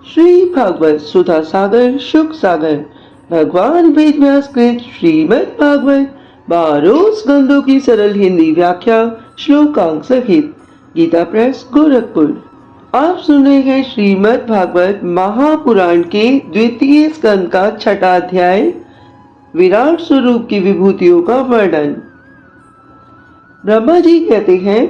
श्री भागवत सुधा सागर शुक सागर भगवान वेद व्यास कृत श्रीमद् भागवत 12 स्कंदों की सरल हिंदी व्याख्या श्लोकांक सहित गीता प्रेस गोरखपुर। आप सुन रहे हैं श्रीमद् भागवत महापुराण के द्वितीय स्कंद का छठा अध्याय विराट स्वरूप की विभूतियों का वर्णन। ब्रह्मा जी कहते हैं,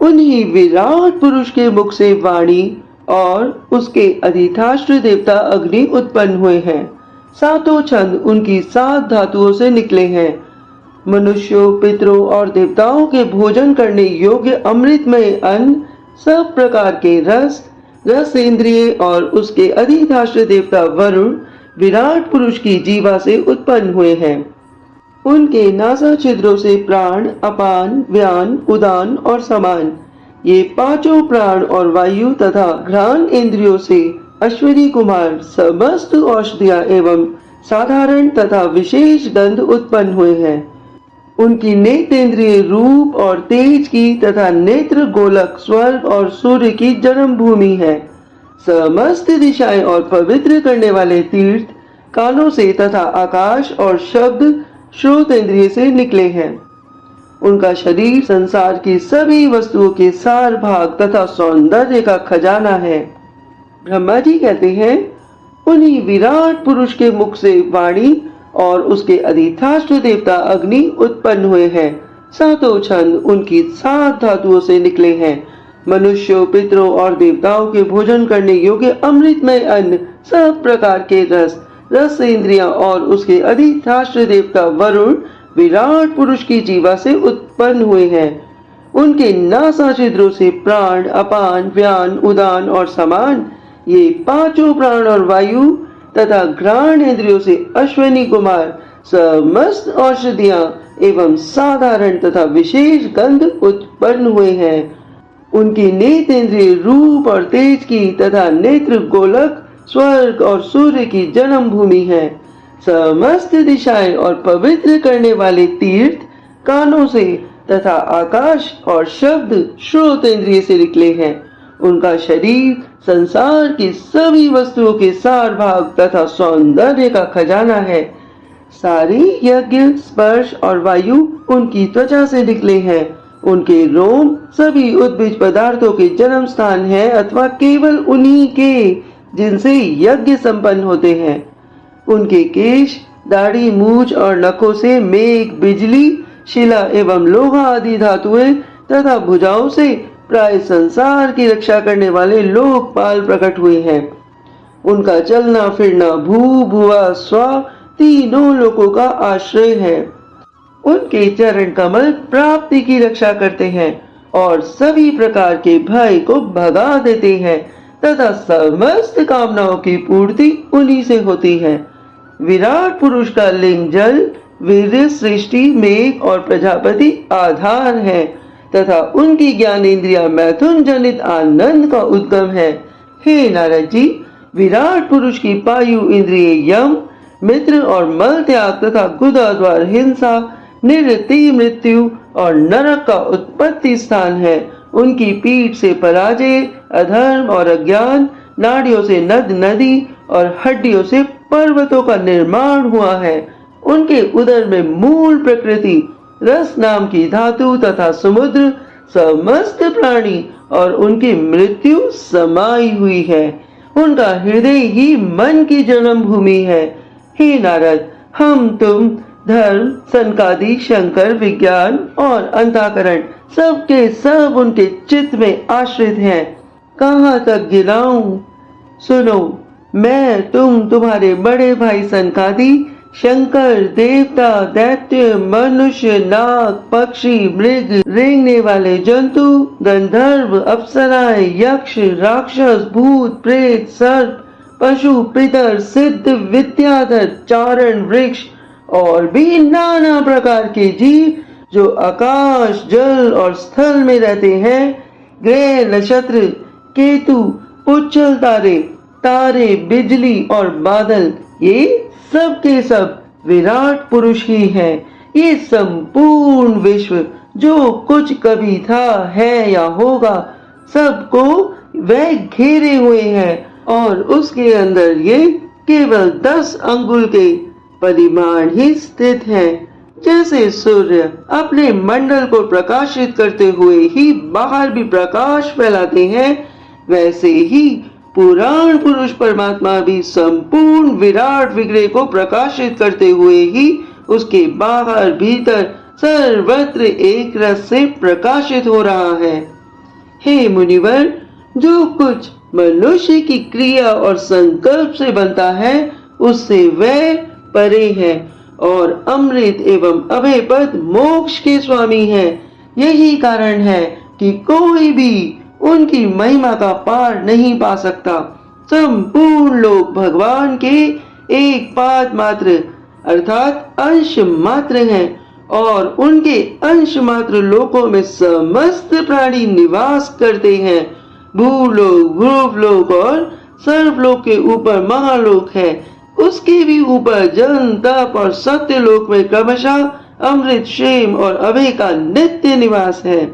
उन्हीं विराट पुरुष के मुख से वाणी और उसके अधिष्ठात्र देवता अग्नि उत्पन्न हुए हैं। सातों छंद उनकी 7 धातुओं से निकले हैं। मनुष्यों, पितरों और देवताओं के भोजन करने योग्य अमृतमय अन्न, सब प्रकार के रस इंद्रिय और उसके अधिष्ठात्र देवता वरुण विराट पुरुष की जीवा से उत्पन्न हुए हैं। उनके नासा छिद्रों से प्राण, अपान, व्यान, उदान और समान, ये पांचों प्राण और वायु तथा घ्राण इंद्रियों से अश्विनी कुमार समस्त औषधियां एवं साधारण तथा विशेष गंध उत्पन्न हुए हैं। उनकी नेत्रेंद्रिय रूप और तेज की तथा नेत्र गोलक स्वर्ग और सूर्य की जन्म भूमि है। समस्त दिशाएं और पवित्र करने वाले तीर्थ कानों से तथा आकाश और शब्द श्रोतेंद्रिय से निकले हैं। उनका शरीर संसार की सभी वस्तुओं के सार भाग तथा सौंदर्य का खजाना है। ब्रह्मा जी कहते हैं, उन्हीं विराट पुरुष के मुख से वाणी और उसके अधिष्ठात्र देवता अग्नि उत्पन्न हुए हैं। सातों छंद उनकी 7 धातुओं से निकले हैं। मनुष्यों, पितरों और देवताओं के भोजन करने योग्य अमृतमय अन्न, सब प्रकार के रस इंद्रियां और उसके अधिष्ठात्र देवता वरुण विराट पुरुष की जीवा से उत्पन्न हुए हैं। उनके नासा छिद्रों से प्राण, अपान, व्यान, उदान और समान, ये पांचों प्राण और वायु तथा घ्राण इंद्रियों से अश्विनी कुमार समस्त औषधियां एवं साधारण तथा विशेष गंध उत्पन्न हुए हैं। उनकी नेत्रेंद्रिय रूप और तेज की तथा नेत्र गोलक स्वर्ग और सूर्य की जन्म भूमि है। समस्त दिशाएं और पवित्र करने वाले तीर्थ कानों से तथा आकाश और शब्द श्रोतेंद्रिय से निकले हैं। उनका शरीर संसार की सभी वस्तुओं के सार भाग तथा सौंदर्य का खजाना है। सारी यज्ञ, स्पर्श और वायु उनकी त्वचा से निकले हैं। उनके रोम सभी उद्भिज पदार्थों के जन्म स्थान है अथवा केवल उन्हीं के जिनसे यज्ञ संपन्न होते हैं। उनके केश, दाढ़ी, मूछ और नखों से मेघ, बिजली, शिला एवं लोहा आदि धातुएं तथा भुजाओं से प्राय संसार की रक्षा करने वाले लोकपाल प्रकट हुए हैं। उनका चलना फिरना भू, भुवा, स्वा तीनों लोकों का आश्रय है। उनके चरण कमल प्राप्ति की रक्षा करते हैं और सभी प्रकार के भय को भगा देते हैं तथा समस्त कामनाओं की पूर्ति उन्हीं से होती है। विराट पुरुष का लिंग जल, वीर्य, सृष्टि, मेघ और प्रजापति आधार है तथा उनकी ज्ञान इंद्रिया मैथुन जनित आनंद का उद्गम है। हे नारद जी, विराट पुरुष की पायु इंद्रिय यम, मित्र और मल त्याग तथा गुदा द्वार हिंसा, निवृत्ति, मृत्यु और नरक का उत्पत्ति स्थान है। उनकी पीठ से पराजय, अधर्म और अज्ञान, नाड़ियों से नद नदी और हड्डियों से पर्वतों का निर्माण हुआ है। उनके उदर में मूल प्रकृति, रस नाम की धातु तथा समुद्र, समस्त प्राणी और उनकी मृत्यु समाई हुई है। उनका हृदय ही मन की जन्म भूमि है। हे नारद, हम तुम धर्म, सनकादि, शंकर, विज्ञान और अंतःकरण सबके सब उनके चित्त में आश्रित हैं। कहाँ तक गिनाऊं? सुनो, मैं तुम्हारे बड़े भाई सनकादि, शंकर, देवता, दैत्य, मनुष्य, नाग, पक्षी, मृग, रेंगने वाले जंतु, गंधर्व, अप्सराएं, यक्ष, राक्षस, भूत, प्रेत, सर्प, पशु, पितर, सिद्ध, विद्याधर, चारण, वृक्ष और भी नाना प्रकार के जीव जो आकाश, जल और स्थल में रहते हैं, ग्रह, नक्षत्र, केतु, उच्छल तारे, बिजली और बादल, ये सब के सब विराट पुरुष ही हैं। ये संपूर्ण विश्व जो कुछ कभी था, है या होगा, सबको वह घेरे हुए हैं और उसके अंदर ये केवल 10 अंगुल के परिमाण ही स्थित है। जैसे सूर्य अपने मंडल को प्रकाशित करते हुए ही बाहर भी प्रकाश फैलाते हैं, वैसे ही पुराण पुरुष परमात्मा भी संपूर्ण विराट विग्रह को प्रकाशित करते हुए ही उसके बाहर भीतर सर्वत्र एक रस से प्रकाशित हो रहा है। हे मुनिवर, जो कुछ मनुष्य की क्रिया और संकल्प से बनता है उससे वह परे है और अमृत एवं अभय पद मोक्ष के स्वामी है। यही कारण है कि कोई भी उनकी महिमा का पार नहीं पा सकता। संपूर्ण लोग भगवान के एक पाद मात्र अर्थात अंश मात्र हैं और उनके अंश मात्र लोकों में समस्त प्राणी निवास करते हैं। भूलोक, भ्रुवलोक और सर्वलोक के ऊपर महालोक है। उसके भी ऊपर जन, तप और सत्य लोक में क्रमशः अमृत, क्षेम और अभय का नित्य निवास है।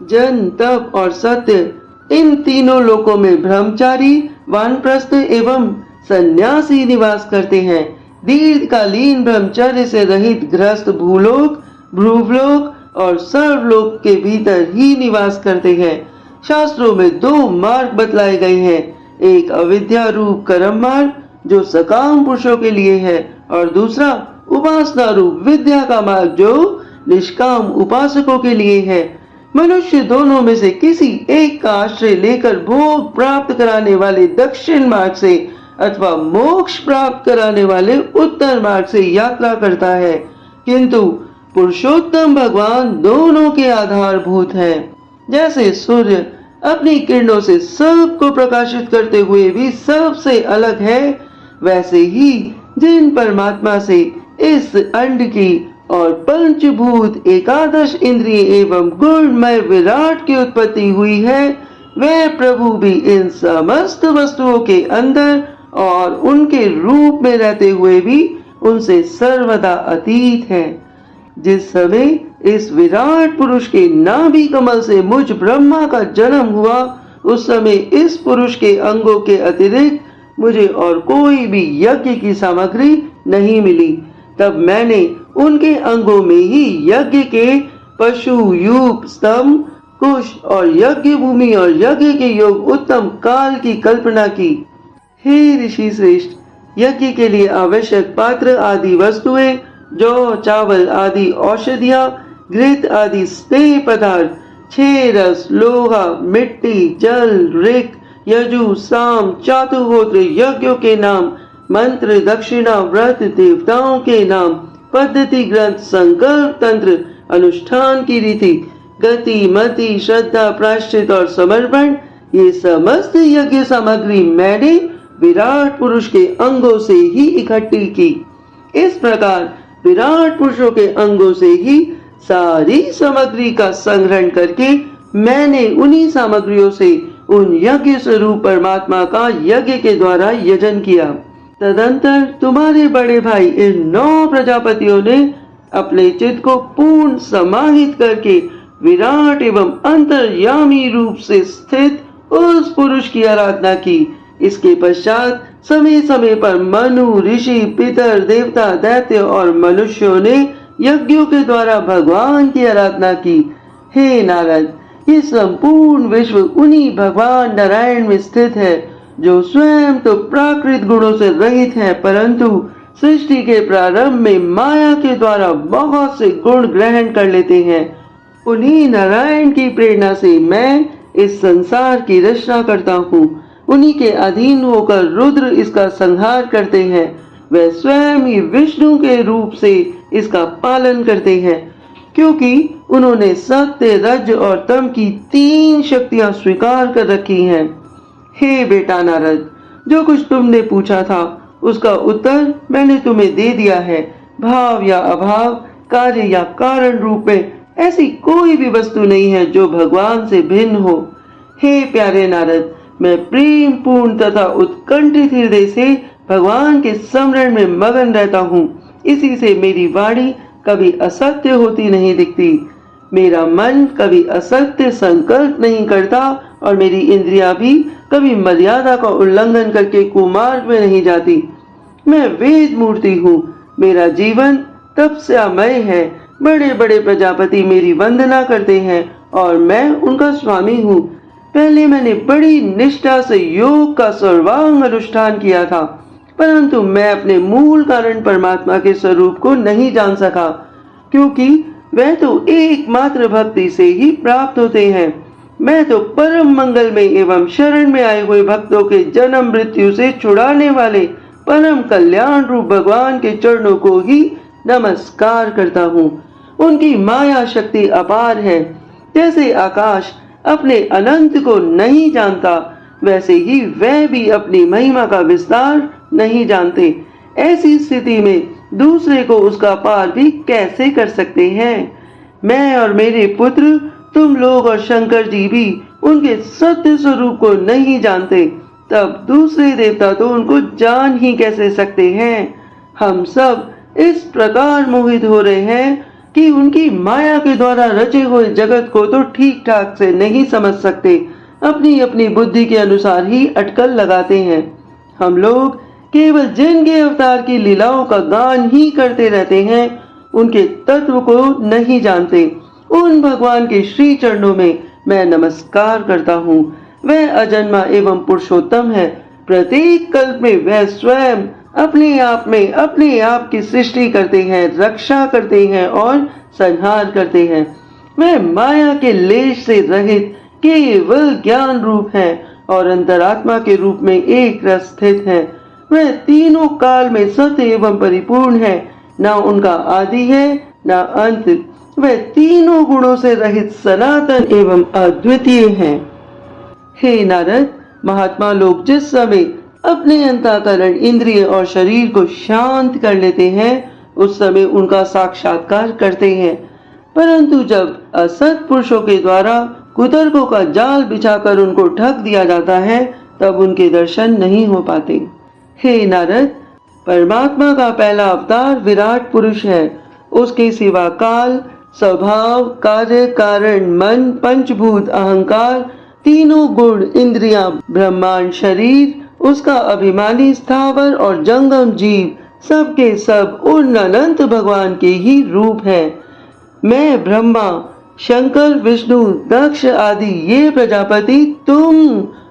जन, तप और सत्य इन तीनों लोकों में ब्रह्मचारी, वानप्रस्थ एवं सन्यासी निवास करते हैं। दीर्घकालीन ब्रह्मचर्य से रहित गृहस्थ भूलोक, भ्रुवलोक और सर्वलोक के भीतर ही निवास करते हैं। शास्त्रों में 2 मार्ग बतलाए गए हैं, एक अविद्या रूप कर्म मार्ग जो सकाम पुरुषों के लिए है और दूसरा उपासना रूप विद्या का मार्ग जो निष्काम उपासकों के लिए है। मनुष्य दोनों में से किसी एक का आश्रय लेकर भोग प्राप्त कराने वाले दक्षिण मार्ग से अथवा मोक्ष प्राप्त कराने वाले उत्तर मार्ग से यात्रा करता है, किंतु पुरुषोत्तम भगवान दोनों के आधारभूत हैं। जैसे सूर्य अपनी किरणों से सबको प्रकाशित करते हुए भी सबसे अलग है, वैसे ही जिन परमात्मा से इस अंड की और पंचभूत, एकादश इंद्रिय एवं गुणमय विराट की उत्पत्ति हुई है, वह प्रभु भी इन समस्त वस्तुओं के अंदर और उनके रूप में रहते हुए भी उनसे सर्वदा अतीत है। जिस समय इस विराट पुरुष के नाभि कमल से मुझ ब्रह्मा का जन्म हुआ, उस समय इस पुरुष के अंगों के अतिरिक्त मुझे और कोई भी यज्ञ की सामग्री नहीं मिली। तब मैंने उनके अंगों में ही यज्ञ के पशु, यूप, स्तंभ, कुश और यज्ञ भूमि और यज्ञ के योग उत्तम काल की कल्पना की। हे ऋषि श्रेष्ठ, यज्ञ के लिए आवश्यक पात्र आदि वस्तुएं, जौ, चावल आदि औषधियां, घृत आदि स्नेह पदार्थ, 6 रस, लोहा, मिट्टी, जल, ऋक, यजु, साम, चातुहोत्र, यज्ञों के नाम, मंत्र, दक्षिणा, व्रत, देवताओं के नाम, पद्धति ग्रंथ, संकल्प तंत्र, अनुष्ठान की रीति, गति, मति, श्रद्धा, प्रायश्चित और समर्पण, ये समस्त यज्ञ सामग्री मैंने विराट पुरुष के अंगों से ही इकट्ठी की। इस प्रकार विराट पुरुषों के अंगों से ही सारी सामग्री का संग्रहण करके मैंने उन्हीं सामग्रियों से उन यज्ञ स्वरूप परमात्मा का यज्ञ के द्वारा यजन किया। तदंतर तुम्हारे बड़े भाई इन 9 प्रजापतियों ने अपने चित्त को पूर्ण समाहित करके विराट एवं अंतर्यामी रूप से स्थित उस पुरुष की आराधना की। इसके पश्चात समय समय पर मनु, ऋषि, पितर, देवता, दैत्य और मनुष्यों ने यज्ञों के द्वारा भगवान की आराधना की। हे नारद, ये संपूर्ण विश्व उन्हीं भगवान नारायण में स्थित है, जो स्वयं तो प्राकृत गुणों से रहित है, परंतु सृष्टि के प्रारंभ में माया के द्वारा बहुत से गुण ग्रहण कर लेते हैं। उन्हीं नारायण की प्रेरणा से मैं इस संसार की रचना करता हूँ। उन्हीं के अधीन होकर रुद्र इसका संहार करते हैं। वह स्वयं ही विष्णु के रूप से इसका पालन करते हैं, क्योंकि उन्होंने सत्य, रज और तम की 3 शक्तियां स्वीकार कर रखी हैं। हे बेटा नारद, जो कुछ तुमने पूछा था उसका उत्तर मैंने तुम्हें दे दिया है। भाव या अभाव, कार्य या कारण रूप में ऐसी कोई भी वस्तु नहीं है जो भगवान से भिन्न हो। हे प्यारे नारद, मैं प्रेम पूर्ण तथा उत्कंठित हृदय से भगवान के स्मरण में मगन रहता हूँ। इसी से मेरी वाणी कभी असत्य होती नहीं दिखती। मेरा मन कभी असत्य संकल्प नहीं करता और मेरी इंद्रियां भी कभी मर्यादा का उल्लंघन करके कुमार्ग में नहीं जाती। मैं वेद मूर्ति हूँ। मेरा जीवन तपस्यामय है। बड़े बड़े प्रजापति मेरी वंदना करते हैं और मैं उनका स्वामी हूँ। पहले मैंने बड़ी निष्ठा से योग का सर्वांग अनुष्ठान किया था, परंतु मैं अपने मूल कारण परमात्मा के स्वरूप को नहीं जान सका, क्योंकि वह तो एकमात्र भक्ति से ही प्राप्त होते हैं। मैं तो परम मंगल में एवं शरण में आए हुए भक्तों के जन्म मृत्यु से छुड़ाने वाले परम कल्याण रूप भगवान के चरणों को ही नमस्कार करता हूँ। उनकी माया शक्ति अपार है। जैसे आकाश अपने अनंत को नहीं जानता, वैसे ही वह भी अपनी महिमा का विस्तार नहीं जानते। ऐसी स्थिति में दूसरे को उसका पार भी कैसे कर सकते हैं। मैं और मेरे पुत्र, तुम लोग और शंकर जी भी उनके सत्य स्वरूप को नहीं जानते, तब दूसरे देवता तो उनको जान ही कैसे सकते हैं। हम सब इस प्रकार मोहित हो रहे हैं कि उनकी माया के द्वारा रचे हुए जगत को तो ठीक ठाक से नहीं समझ सकते। अपनी अपनी बुद्धि के अनुसार ही अटकल लगाते हैं। हम लोग केवल जिनके अवतार की लीलाओं का गान ही करते रहते हैं, उनके तत्व को नहीं जानते। उन भगवान के श्री चरणों में मैं नमस्कार करता हूँ। वह अजन्मा एवं पुरुषोत्तम है। प्रत्येक कल्प में वह स्वयं अपने आप की सृष्टि करते हैं, रक्षा करते हैं और संहार करते हैं। वह माया के लेश से रहित केवल ज्ञान रूप है और अंतरात्मा के रूप में एक रस स्थित है। वह तीनों काल में सत्य एवं परिपूर्ण है। न उनका आदि है न अंत। वह तीनों गुणों से रहित सनातन एवं अद्वितीय है। हे नारद, महात्मा लोग जिस समय अपने अंतःकरण, इंद्रिय और शरीर को शांत कर लेते हैं, उस समय उनका साक्षात्कार करते हैं। परंतु जब असत पुरुषों के द्वारा कुतर्कों का जाल बिछाकर उनको ठग दिया जाता है, तब उनके दर्शन नहीं हो पाते। हे नारद, परमात्मा का पहला अवतार विराट पुरुष है। उसके सिवा काल, स्वभाव, कार्य, कारण, मन, पंचभूत, अहंकार, तीनों गुण, इंद्रियां, ब्रह्मांड, शरीर, उसका अभिमानी स्थावर और जंगम जीव, सब के सब उन अनंत भगवान के ही रूप है। मैं ब्रह्मा, शंकर, विष्णु, दक्ष आदि ये प्रजापति, तुम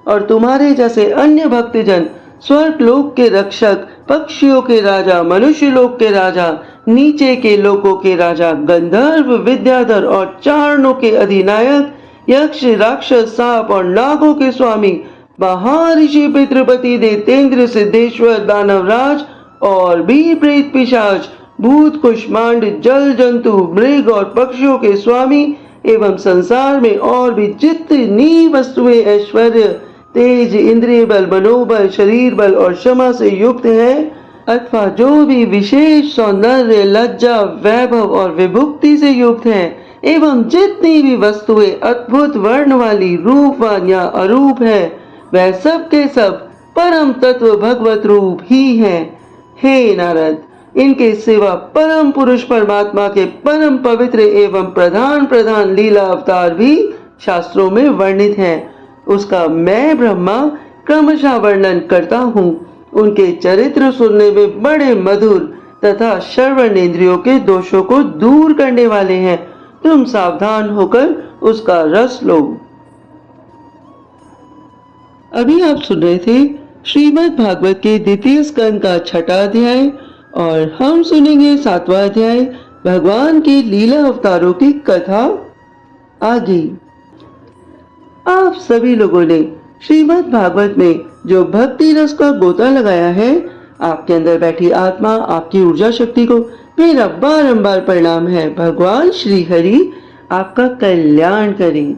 और तुम्हारे जैसे अन्य भक्तजन, स्वर्ग लोक के रक्षक, पक्षियों के राजा, मनुष्य लोक के राजा, नीचे के लोकों के राजा, गंधर्व, विद्याधर और चारणों के अधिनायक, यक्ष, राक्षस, सांप और नागों के स्वामी, महर्षि, पितृपति, दैतेंद्र, सिद्धेश्वर, दानवराज और भी प्रेत, पिशाच, भूत, कुष्मांड, जल जंतु, मृग और पक्षियों के स्वामी एवं संसार में और भी जितनी वस्तुएं ऐश्वर्य, तेज, इंद्रिय बल, मनोबल, शरीर बल और क्षमा से युक्त है, अथवा जो भी विशेष सौंदर्य, लज्जा, वैभव और विभुक्ति से युक्त है, एवं जितनी भी वस्तुएं अद्भुत वर्ण वाली, रूपवान या अरूप है, वह सब के सब परम तत्व भगवत रूप ही है। हे नारद, इनके सिवा परम पुरुष परमात्मा के परम पवित्र एवं प्रधान प्रधान लीला अवतार भी शास्त्रों में वर्णित हैं। उसका मैं ब्रह्मा क्रमशः वर्णन करता हूँ। उनके चरित्र सुनने में बड़े मधुर तथा श्रवणेंद्रियों के दोषों को दूर करने वाले हैं। तुम सावधान होकर उसका रस लो। अभी आप सुन रहे थे श्रीमद् भागवत के द्वितीय स्कंद का 6वां अध्याय और हम सुनेंगे 7वां अध्याय भगवान के लीला अवतारों की कथा आगे। आप सभी लोगों ने श्रीमद् भागवत में जो भक्ति रस का गोता लगाया है, आपके अंदर बैठी आत्मा, आपकी ऊर्जा शक्ति को मेरा बारंबार प्रणाम है। भगवान श्री हरि आपका कल्याण करें।